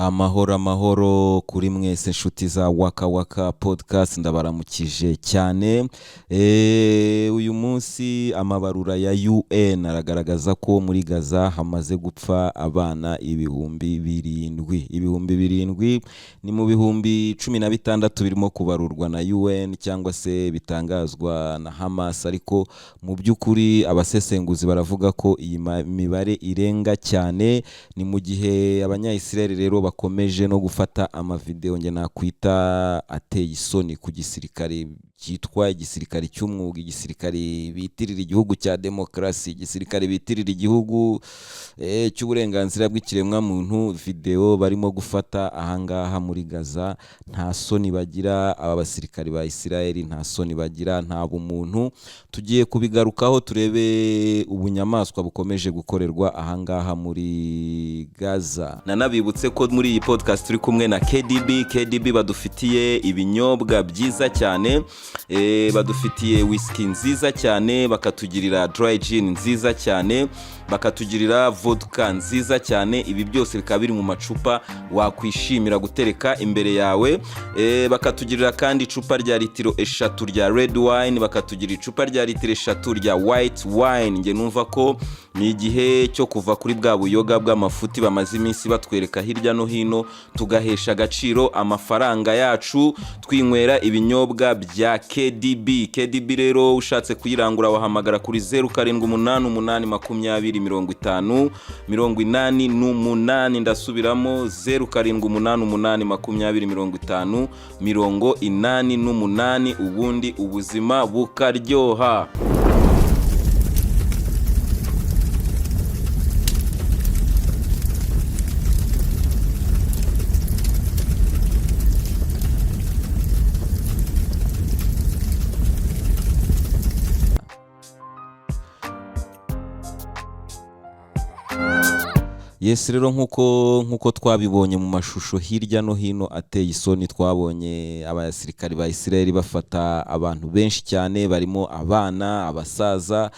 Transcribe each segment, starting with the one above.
Amahoro amahoro kuri mwese nshuti za Waka Waka podcast, ndabaramukije cyane. Uyu munsi amabarura ya UN aragaragaza ko muri Gaza hamaze gupfa abana ibihumbi birindwi. Ni mu bihumbi 16 birimo kubarurwa na UN cyangwa se bitangazwa na Hamas, ariko mu by'ukuri abasesenguzi baravuga ko iyi mibare irenga cyane. Ni mu gihe abanya-Israel rero bakomeje no gufata amavideo nge nakwita ateye isoni ku gisirikare cyitwa igisirikare cy'umwuga, igisirikare bitirira igihugu cya demokrasi, igisirikare bitirira igihugu cy'uburenganzira bw'ikiremwa muntu. Video barimo gufata ahangaha muri Gaza nta soni bagira, aba basirikare ba Israel nta soni bagira, nta bumuntu. Tugiye kubigarukaho turebe ubunyamaswa bukomeje gukorerwa ahangaha muri Gaza. Nanabibutse ko muri iyi podcast turi kumwe na KDB badufitiye ibinyobwa byiza cyane, badufitiye whisky nziza cyane, bakatugirira dry gin nziza cyane, bakatugirira vodka nziza cyane. Ibi byose bikaba biri mu macupa wakwishimira gutereka imbere yawe. Bakatugirira kandi icupa rya litiro 3 rya red wine, bakatugirira icupa rya litiro 3 rya white wine. Nge numva ko ni igihe cyo kuva kuri bwa buyoga bw'amafuti bamaze iminsi batwereka hirya no hino, tugahesha agaciro amafaranga yacu twinywera ibinyobwa bya KDB rero ushatse kuyirangura wahamagara kuri 0788505088. Ndasubiramo 0788505088, ubundi ubuzima bukaryoha. Yes, rero nkuko twabibonye mu mashusho hirya no hino ateye isoni, twabonye abasirikari ba Israel bafata abantu benshi cyane, barimo abana, abasaza,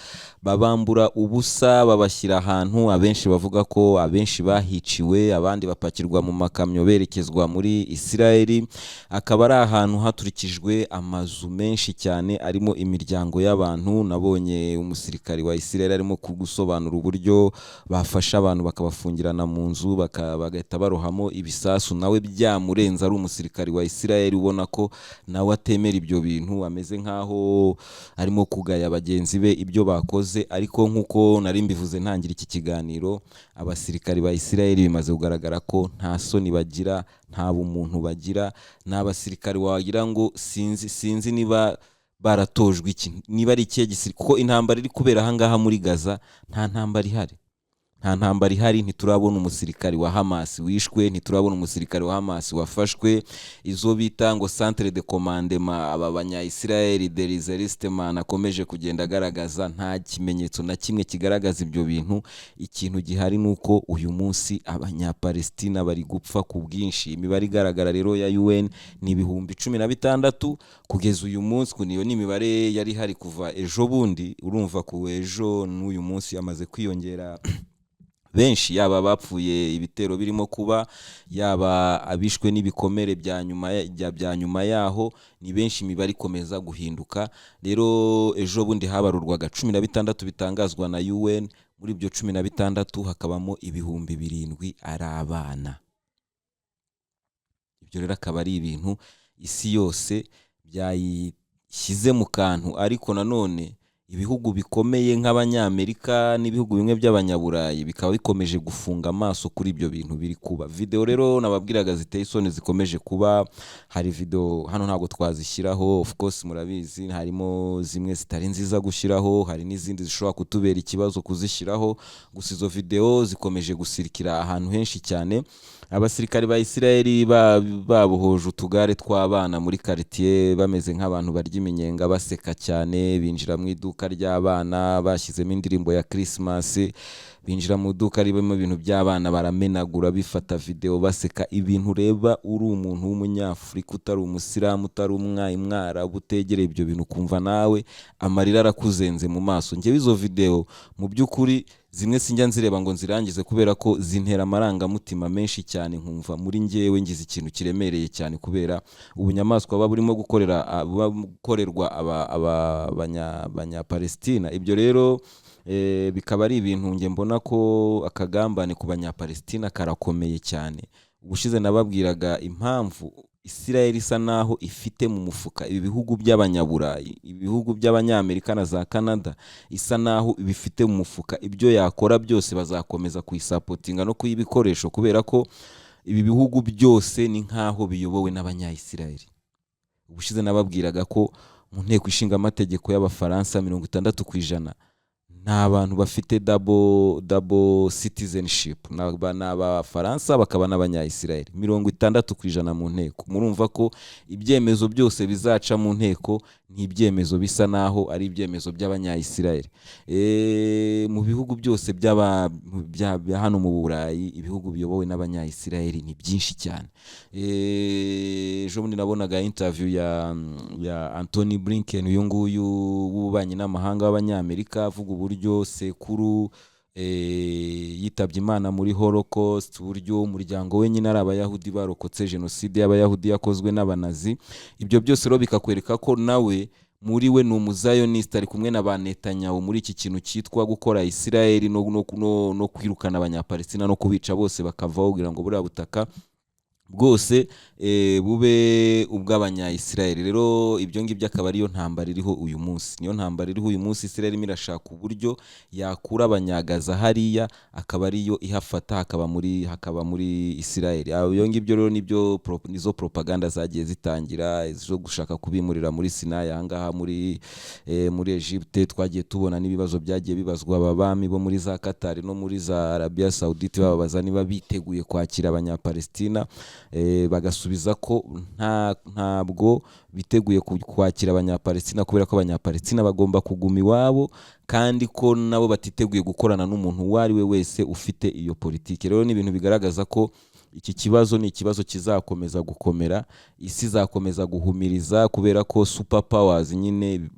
babambura ubusa babashyira ahantu. Abenshi bavuga ko abenshi bahiciwe, abandi bapakirwa mu makamyo berekezwa muri Israel. Akaba ari ahantu haturikijwe amazu menshi cyane arimo imiryango y'abantu. Nabonye umusirikari wa Israel arimo kugusobanura uburyo bafasha abantu bakabafungirana mu nzu bagahita barohamo ibisasu. Nawe byamurenza, ari umusirikari wa Israel ubona ko nawe atemera ibyo bintu, ameze nkaho arimo kugaya bagenzi be ibyo bakoze. Ariko nkuko nari mbivuze ntangira iki kiganiro, abasirikari ba Israel bimaze kugaragara ko nta soni bagira, nta bumuntu bagira. N'abasirikari wagira ngo sinzi niba baratojwe iki, niba ari ikihe gisirikare, kuko intambara iri kubera ahangaha muri Gaza nta ntambara ihari. Ntiturabona umusirikari wa Hamas wishwe, ntiturabona umusirikari wa Hamas wafashwe. Izo bita ngo centre de commandement, aba banya-Israel Derizeristman akomeje kugenda agaragaza, nta kimenyetso na kimwe kigaragaza ibyo bintu. Ikintu gihari nuko uyu munsi abanya-Palestina bari gupfa ku bwinshi. Imibare igaragara rero ya UN ni ibihumbi 16 kugeza uyu munsi. Niyo ni imibare yari hari kuva ejo bundi, urumva ku ejo n'uyu munsi amaze kwiyongera benshi, yaba bapfuye ibitero birimo kuba, yaba abishwe n'ibikomere bya nyuma yaho, ni benshi. Imibare ikomeza guhinduka. Rero ejo bundi habarurwaga 16 bitangazwa na UN. Muri ibyo 16 hakabamo ibihumbi 7 ari abana. Ibyo rero akaba ari ibintu isi yose byayishyize mu kantu. Ariko nanone ibihugu bikomeye nk'Abanyamerika n'ibihugu bimwe by'Abanyaburayi bikaba bikomeje gufunga amaso kuri ibyo bintu biri kuba. Video rero nababwiraga ziteye isoni zikomeje kuba. Hari video hano ntabwo twazishyiraho, of course murabizi, harimo zimwe zitari nziza gushyiraho, hari n'izindi zishobora kutubera ikibazo kuzishyiraho. Gusa izo video zikomeje gusirikira ahantu henshi cyane. Abasirikari ba Israel babohoje utugare tw'abana muri quartier, bameze nk'abantu barya iminyenga baseka cyane. Binjira mu iduka ry'abana bashyizemo indirimbo ya Christmas, binjira mu iduka ribamo ibintu by'abana baramenagura, bifata video baseka. Ibintu reba uri umuntu w'umunyafurika, utari umusiramu, utari umwara butegereye ibyo bintu, kumva nawe amarira arakuzenze mu maso. Ngewe izo video mu by'ukuri zimwe sinjya nzireba ngo nzirangize kubera ko zintera amarangamutima menshi cyane, nkumva muri njyewe ngize ikintu kiremereye cyane kubera ubunyamaswa buba burimo gukorerwa abanyapalestina. Ibyo rero bikaba ari ibintu nge mbona ko akagambane ku banyapalestina karakomeye cyane. Ubushize nababwiraga impamvu Israel isa naho ifite mu mufuka ibi bihugu by'abanyaburayi, ibihugu by'abanyamerika na za Canada, isa naho bifite mu mufuka ibyo yakora byose bazakomeza kuyisapotinga no kuyibikoresho, kubera ko ibi bihugu byose ni nkaho biyobowe n'abanya-Israel. Ubushize nababwiraga ko mu nteko ishinga amategeko y'Abafaransa 60% nta bantu bafite double citizenship, n'Abafaransa bakaba n'abanya-Israel 60% mu nteko. Murumva ko ibyemezo byose bizaca mu nteko ni ibyemezo bisa naho ari ibyemezo by'abanya-Israel. Mu bihugu byose bya hano mu Burayi, ibihugu biyobowe n'abanya-Israel ni byinshi cyane. Ejo bundi nabonaga interview ya Anthony Blinken, uyu nguyu w'ububanyi n'amahanga w'abanyamerika, avuga uburyo sekuru yitabye Imana muri Holocaust, uburyo umuryango we nyine ari Abayahudi barokotse jenoside y'Abayahudi yakozwe n'Abanazi. Ibyo byose rero bikakwereka ko nawe muri we ni umuzayoniste, ari kumwe na ba Netanyahu muri iki kintu cyitwa gukora Israel no kwirukana abanyapalestina no kubica bose bakavaho kugira ngo buriya butaka bwose bube ubw'abanya-Israel. Rero ibyo ngibyo akaba ariyo ntambara iriho uyu munsi, niyo ntambara iriho uyu munsi. Israel irashaka uburyo yakura abanyagaza hariya, akaba ariyo ihafata, hakaba muri Israel. Ibyo ngibyo rero nizo propaganda zagiye zitangira zo gushaka kubimurira muri Sinai, ahangaha muri Egypte. Twagiye tubona n'ibibazo byagiye bibazwa ababami bo muri za Qatar no muri za Arabia Saudite, bababaza niba biteguye kwakira abanyapalestina, bagasubiza ko ntabwo biteguye kwakira abanyapalestina kubera ko abanyapalestina bagomba kuguma iwabo, kandi ko nabo batiteguye gukorana n'umuntu uwo ari we wese ufite iyo politiki. Rero ni ibintu bigaragaza ko iki kibazo ni ikibazo kizakomeza gukomera, isi izakomeza guhumiriza kubera ko super powers nyine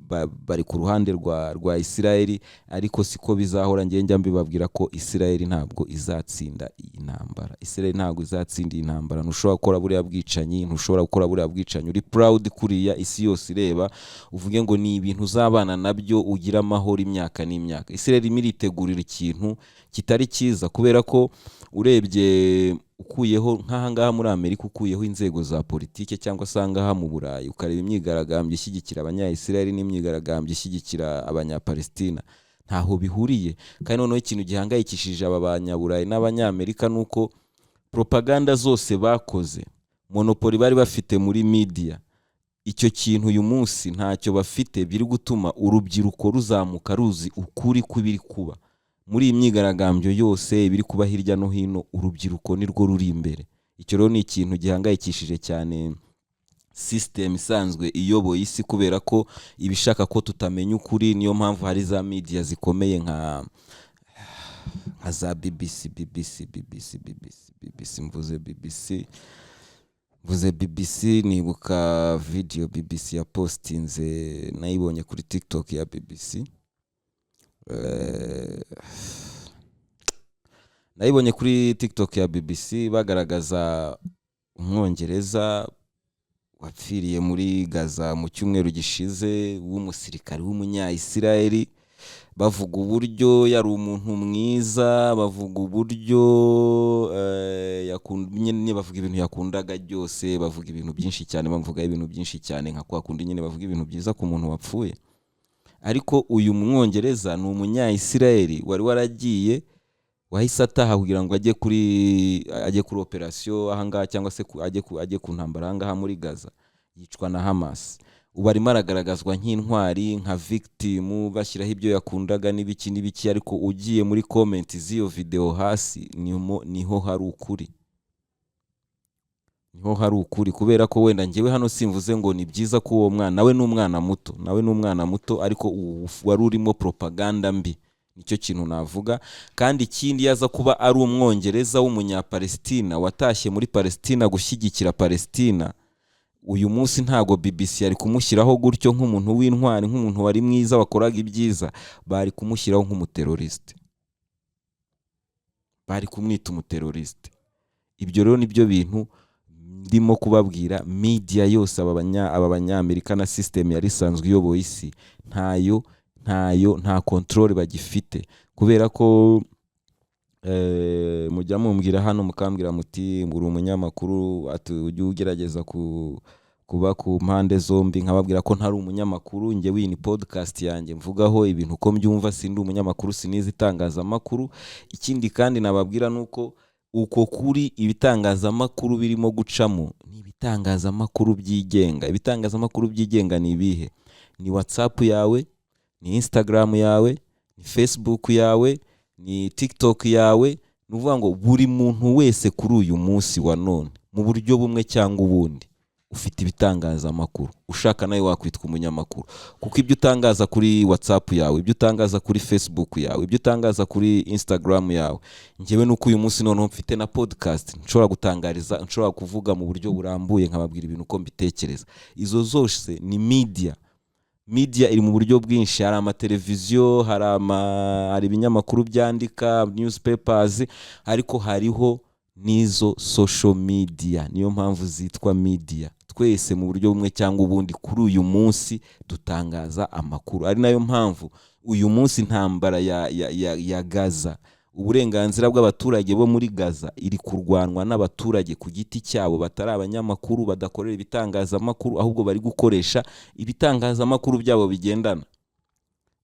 bari ku ruhande rwa Israel, ariko siko bizahora. Njya mbibabwira ko Israel ntabwo izatsinda iyi ntambara. Israel ntabwo izatsinda iyi ntambara. Ntushobora gukora buriya bwicanyi, uri proud kuriya isi yose ireba uvuge ngo ni ibintu uzabana nabyo ugira amahoro imyaka n'imyaka. Israel iritegurira ikintu kitari cyiza, kubera ko urebye ukuyeho nk'ahangaha muri Amerika, ukuyeho inzego za politike cyangwa se ahangaha mu Burayi ukareba imyigaragambyo ishyigikira abanya-Israel n'imyigaragambyo ishyigikira abanyapalestina, ntaho bihuriye. Kandi noneho ikintu gihangayikishije aba banyaburayi n'abanyamerika nuko propaganda zose bakoze, monopoli bari bafite muri media, icyo kintu uyu munsi ntacyo bafite, biri gutuma urubyiruko ruzamuka ruzi ukuri kw'ibiri kuba muri iyi myigaragambyo yose biri kuba hirya no hino. Urubyiruko nirwo ruri imbere. Icyo rero ni ikintu gihangayikishije cyane system isanzwe iyoboye isi, kubera ko ibishaka ko tutamenya ukuri. Niyo mpamvu hari za media zikomeye nka za BBC. Mvuze BBC nibuka video BBC ya postinze, nayibonye kuri TikTok ya BBC. Nayibonye kuri TikTok ya BBC bagaragaza umwongereza wapfiriye muri Gaza mu cyumweru gishize, w'umusirikare w'umunya-Israel. Bavuga uburyo yari umuntu mwiza, bavuga uburyo nyine bavuga ibintu yakundaga byose, bavuga ibintu byinshi cyane, bavuga ibintu byinshi cyane nka kwa kundi nyine bavuga ibintu byiza ku muntu wapfuye. Ariko uyu mwongereza ni umunya-Israel wari waragiye, wahise ataha kugira ngo ajye kuri operation ahangaha, cyangwa se ajye ku ntambara ahangaha muri Gaza, yicwa na Hamas. Ubu arimo aragaragazwa nk'intwari, nka victim, bashyiraho ibyo yakundaga n'ibiki, ariko ugiye muri comment z'iyo video hasi niho hari ukuri. Kubera ko wenda njyewe hano simvuze ngo ni byiza ko uwo mwana, nawe ni umwana muto, ariko wari urimo propaganda mbi, nicyo kintu navuga. Kandi ikindi, yaza kuba ari umwongereza w'umunyapalestina watashye muri Palestina gushyigikira Palestina, uyu munsi ntago BBC yari kumushyiraho gutyo nk'umuntu w'intwari, nk'umuntu wari mwiza wakoraga ibyiza, bari kumushyiraho nk'umuteroriste. bari kumwita umuteroriste. Ibyo rero nibyo bintu ndimo kubabwira. Media yose aba banyamerika na system yari isanzwe iyoboye isi nta control bagifite, kubera ko mujya mumbwira hano mukambwira muti uri umunyamakuru, ujye ugerageza kuba ku mpande zombi, nkababwira ko ntari umunyamakuru. Njye wini podcast yanjye mvugaho ibintu uko mbyumva, sindi umunyamakuru, sinizi itangazamakuru. Ikindi kandi nababwira nuko uko kuri ibitangazamakuru birimo gucamo ni ibitangazamakuru byigenga. Ibitangazamakuru byigenga ni ibihe? Ni WhatsApp yawe, ni Instagram yawe, ni Facebook yawe, ni TikTok yawe. Ni ukuvuga ngo buri muntu wese kuri uyu munsi wa none mu buryo bumwe cyangwa ubundi ufite ibitangazamakuru. Ushaka nawe wakwitwa umunyamakuru, kuko ibyo utangaza kuri WhatsApp yawe, ibyo utangaza kuri Facebook yawe, ibyo utangaza kuri Instagram yawe. Njyewe nuko uyu munsi noneho mfite na podcast nshobora gutangariza, nshobora kuvuga mu buryo burambuye nkababwira ibintu uko mbitekereza. Izo zose ni media. Media iri mu buryo bwinshi, hari amateleviziyo, hari ibinyamakuru byandika, newspapers, ariko hariho nizo social media. Niyo mpamvu zitwa media. Twese mu buryo bumwe cyangwa ubundi kuri uyu munsi dutangaza amakuru. Ari nayo mpamvu uyu munsi intambara ya Gaza, uburenganzira bw'abaturage bo muri Gaza iri kurwanwa n'abaturage ku giti cyabo, batari abanyamakuru, badakorera ibitangazamakuru, ahubwo bari gukoresha ibitangazamakuru byabo bigendana.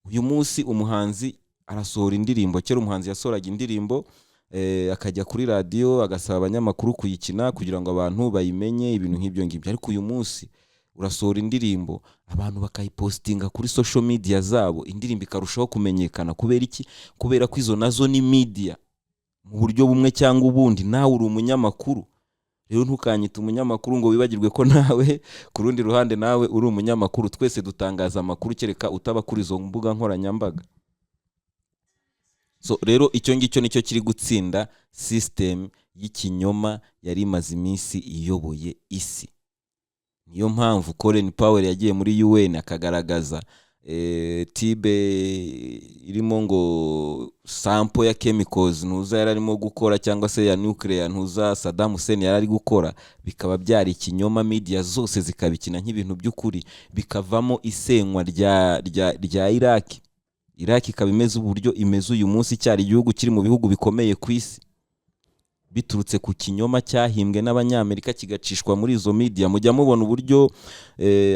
Uyu munsi umuhanzi arasohora indirimbo. Kera umuhanzi yasohoraga indirimbo akajya kuri radio agasaba abanyamakuru kuyikina kugira ngo abantu bayimenye, ibintu nk'ibyo ngibyo. Ariko uyu munsi urasohora indirimbo, abantu bakayipostinga kuri social media zabo, indirimbo ikarushaho kumenyekana. Kubera iki? Kubera ko izo nazo ni media mu buryo bumwe cyangwa ubundi. Nawe uri umunyamakuru, rero ntukanyita umunyamakuru ngo wibagirwe ko nawe ku rundi ruhande nawe uri umunyamakuru. Twese dutangaza amakuru, kereka utaba kuri izo mbuga nkoranyambaga. So rero icyo ngicyo nicyo kiri gutsinda system y'ikinyoma yari imaze iminsi iyoboye isi. Niyo mpamvu Colin Powell yagiye muri UN akagaragaza tibe irimo ngo sample ya chemicals ntuza yararimo gukora, cyangwa se ya nuclear ntuza Saddam Hussein yarari gukora, bikaba byari ikinyoma. Media zose zikabikina nk'ibintu by'ukuri, bikavamo isenywa rya Iraq ikaba imeze uburyo imeze uyu munsi, cyari igihugu kiri mu bihugu bikomeye ku isi, biturutse ku kinyoma cyahimbwe n'abanyamerika kigacishwa muri izo media. Mujya mubona uburyo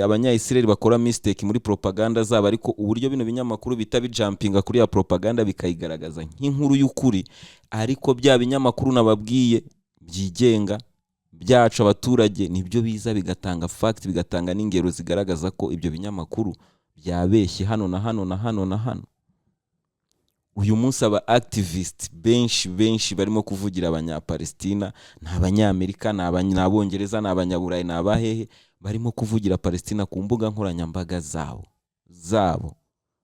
abanya-Israel bakora mistake muri propaganda zabo, ariko uburyo bino binyamakuru bita bijumpinga kuri ya propaganda bikayigaragaza nk'inkuru y'ukuri. Ariko bya binyamakuru nababwiye byigenga byacu abaturage nibyo biza bigatanga fact, bigatanga n'ingero zigaragaza ko ibyo binyamakuru byabeshye hano na hano na hano na hano. Uyu munsi aba activist benshi barimo kuvugira abanya-Palestina, n'abanyamerika, n'abongereza, n'abanyaburayi, n'abahehe, barimo kuvugira Palestina ku mbuga nkoranyambaga zabo.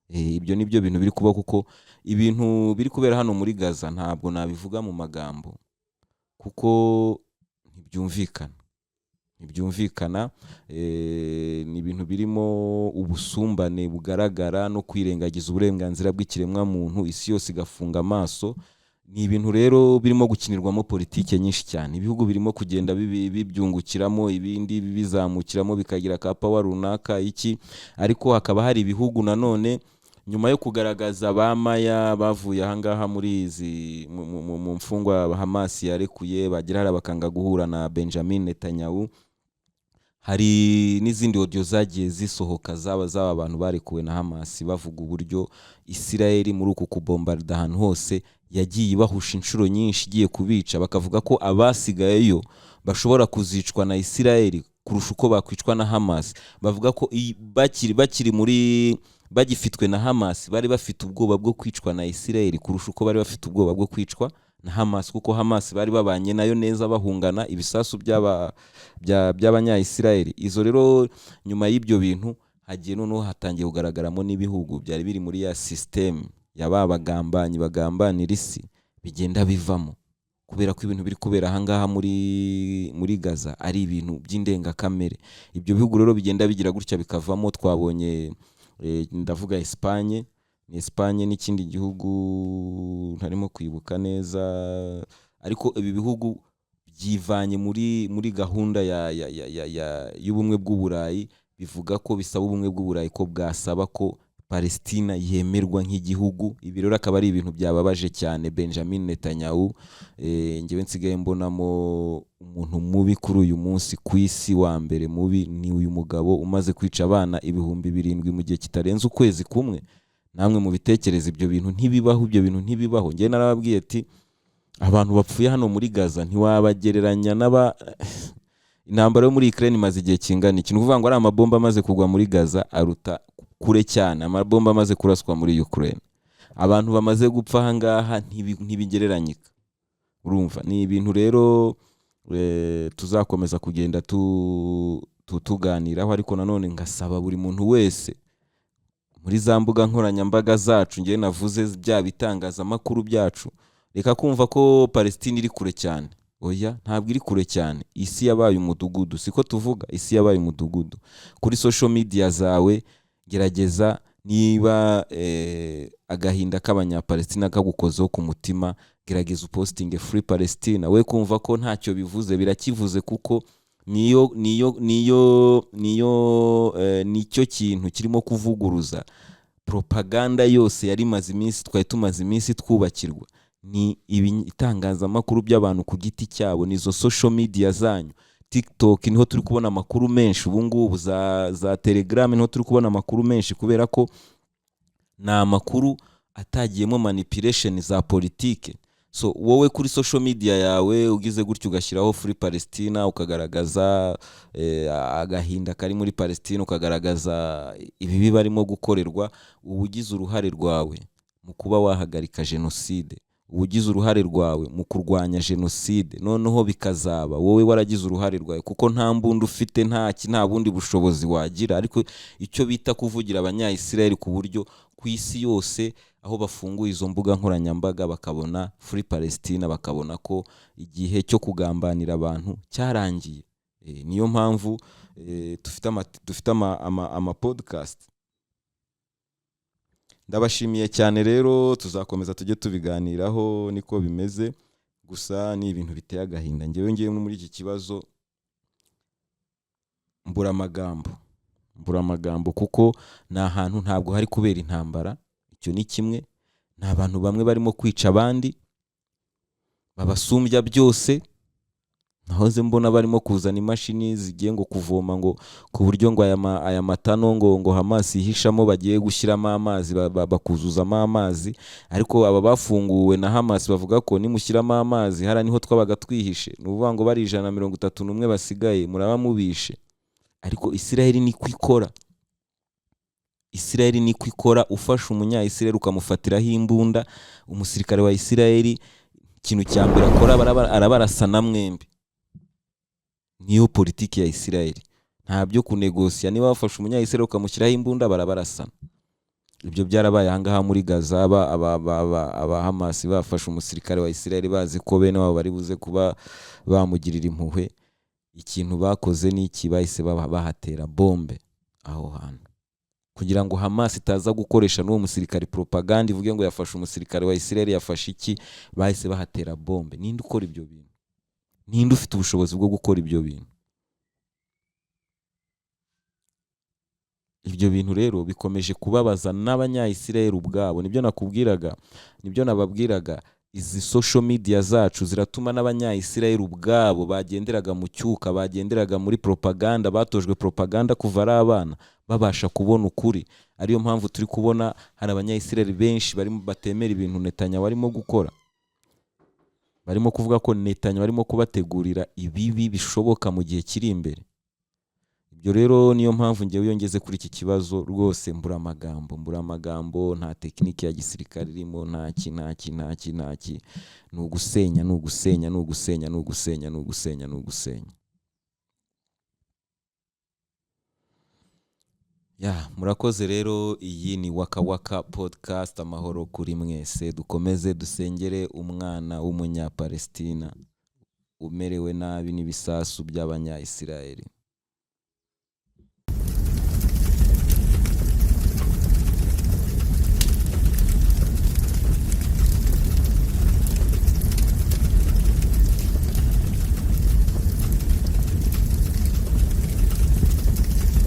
Ibyo nibyo bintu biri kuba, kuko ibintu biri kubera hano muri Gaza ntabwo nabivuga mu magambo, kuko ntibyumvikana. Ni ibintu birimo ubusumbane bugaragara no kwirengagiza uburenganzira bw'ikiremwa muntu, isi yose igafunga amaso. Ni ibintu rero birimo gukinirwamo politike nyinshi cyane. Ibihugu birimo kugenda bibyungukiramo, ibindi bizamukiramo, bikagira ka power runaka iki. Ariko hakaba hari ibihugu nanone nyuma yo kugaragaza bamaya bavuye ahangaha muri izi mu mfungwa Hamas yarekuye, bagira bakanga guhura na Benjamin Netanyahu. Hari n'izindi audio zagiye zisohoka zaba abantu barekuwe na Hamas bavuga uburyo Israel muri uku kubombarda ahantu hose yagiye ibahusha inshuro nyinshi, igiye kubica. Bakavuga ko abasigayeyo bashobora kuzicwa na Israel kurusha uko bakwicwa na Hamas. Bavuga ko bakiri muri bagifitwe na Hamas bari bafite ubwoba bwo kwicwa na Israel kurusha uko bari bafite ubwoba bwo kwicwa na Hamas, kuko Hamas bari babanye nayo neza bahungana ibisasu by'abanya-Israel. Izo rero nyuma y'ibyo bintu hagiye noneho hatangiye kugaragaramo n'ibihugu byari biri muri ya system bagambanira isi bigenda bivamo, kubera ko ibintu biri kubera ahangaha muri Gaza ari ibintu by'indengakamere. Ibyo bihugu rero bigenda bigira gutya bikavamo. Twabonye ndavuga Espagne, ni Espagne n'ikindi gihugu ntarimo kwibuka neza, ariko ibi bihugu byivanye muri gahunda y'ubumwe bw'uburayi, bivuga ko bisaba ubumwe bw'uburayi ko bwasaba ko Palestina yemerwa nk'igihugu. Ibi rero akaba ari ibintu byababaje cyane Benjamin Netanyahu. Njyewe nsigaye mbonamo umuntu mubi kuri uyu munsi ku isi, wa mbere mubi ni uyu mugabo umaze kwica abana 7,000 mu gihe kitarenze ukwezi kumwe. Namwe mu bitekereza ibyo bintu ntibibaho. Njye narababwiye ati abantu bapfuye hano muri Gaza ntiwabagereranya intambara yo muri Ukraine imaze igihe kingana iki. Nukuvuga ngo ari amabomba amaze kugwa muri Gaza aruta kure cyane amabomba amaze kuraswa muri Ukraine. Abantu bamaze gupfa ahangaha ntibigereranyika. Urumva ni ibintu rero tuzakomeza kugenda tuganiraho, ariko nanone ngasaba buri muntu wese muri za mbuga nkoranyambaga zacu, ngiye navuze bya bitangazamakuru byacu, reka kumva ko Palestine iri kure cyane. Oya, ntabwo iri kure cyane. Isi yabaye umudugudu, siko tuvuga, isi yabaye umudugudu. Kuri social media zawe gerageza, niba agahinda k'abanyapalestina kagukozeho ku mutima, gerageza uposting Free Palestine. We kumva ko ntacyo bivuze, birakivuze, kuko nicyo kintu kirimo kuvuguruza propaganda yose yari maze iminsi, twari tumaze iminsi twubakirwa. Ni itangazamakuru by'abantu ku giti cyabo, nizo social media zanyu. TikTok niho turi kubona amakuru menshi ubu ngubu, za Telegram niho turi kubona amakuru menshi, kubera ko na amakuru atagiyemo manipulation za politike. So wowe kuri social media yawe ugize gutyo ugashyiraho Free Palestina, ukagaragaza agahinda kari muri Palestina, ukagaragaza ibibi barimo gukorerwa, ubugize uruhare rwawe mu kuba wahagarika genocide, ubugize uruhare rwawe mu kurwanya genocide. Noneho bikazaba wowe waragize uruhare rwawe, kuko nta mbunda ufite, nta bundi bushobozi wagira. Ariko icyo bita kuvugira abanya-Israel ku buryo ku isi yose aho bafunguye izo mbuga nkoranyambaga bakabona Free Palestina, bakabona ko igihe cyo kugambanira abantu cyarangiye. Niyo mpamvu dufite ama podcast. Ndabashimiye cyane rero, tuzakomeza tujye tubiganiraho, niko bimeze. Gusa ni ibintu biteye agahinda. Ngewe muri iki kibazo mbura amagambo, kuko na hantu ntabwo hari kubera intambara. Icyo ni kimwe. Nta bantu bamwe barimo kwica abandi babasumbya byose. Nahoze mbona barimo kuzana imashini zigiye ngo kuvoma, ngo ku buryo ngo aya matano ngo Hamas ihishamo bagiye gushyiramo amazi, bakuzuzamo amazi. Ariko aba bafunguwe na Hamas bavuga ko nimushyiramo amazi hara niho twabaga twihishe. Nuvuga ngo bari 131 basigaye muraba mubishe. Ariko Israel niko ikora. Ufasha umunya-Israel ukamufatiraho imbunda, umusirikare wa Israel ikintu cya mbere akora arabarasana mwembi. Niyo politiki ya Israel. Nta byo kunegosia. Niba wafashe umunya-Israel ukamushyiraho imbunda, barabarasana. Ibyo byarabaye ahangaha muri Gaza. aba Hamas bafashe umusirikare wa Israel bazi ko bene wabo bari buze kuba bamugirira impuhwe. Ikintu bakoze ni iki, bahise bahatera bombe aho hantu, kugira ngo Hamas itaza gukoresha n'uwo musirikare propaganda ivuge ngo yafashe umusirikare wa Israel yafashe iki. Bahise bahatera bombe. Ninde ukora ibyo bintu? Ninde ufite ubushobozi bwo gukora ibyo bintu? Ibyo bintu rero bikomeje kubabaza n'abanya-Israel ubwabo. Nibyo nababwiraga, izi social media zacu ziratuma n'abanya-Israel ubwabo bagenderaga mu cyuka, bagenderaga muri propaganda, batojwe propaganda kuva ari abana, babasha kubona ukuri. Ariyo mpamvu turi kubona hari abanya-Israel benshi barimo batemera ibintu Netanyahu barimo gukora. Barimo kuvuga ko Netanyahu barimo kubategurira ibibi bishoboka mu gihe kiri imbere. Ibyo rero niyo mpamvu ngewe yongeze kuri iki kibazo rwose mbura amagambo. Nta tekinike ya gisirikare irimo, ntaki. Ni ugusenya. Murakoze rero. Iyi ni Waka Waka podcast. Amahoro kuri mwese. Dukomeze dusengere umwana w'umunya-Palestina umerewe nabi n'ibisasu by'abanya-Israel.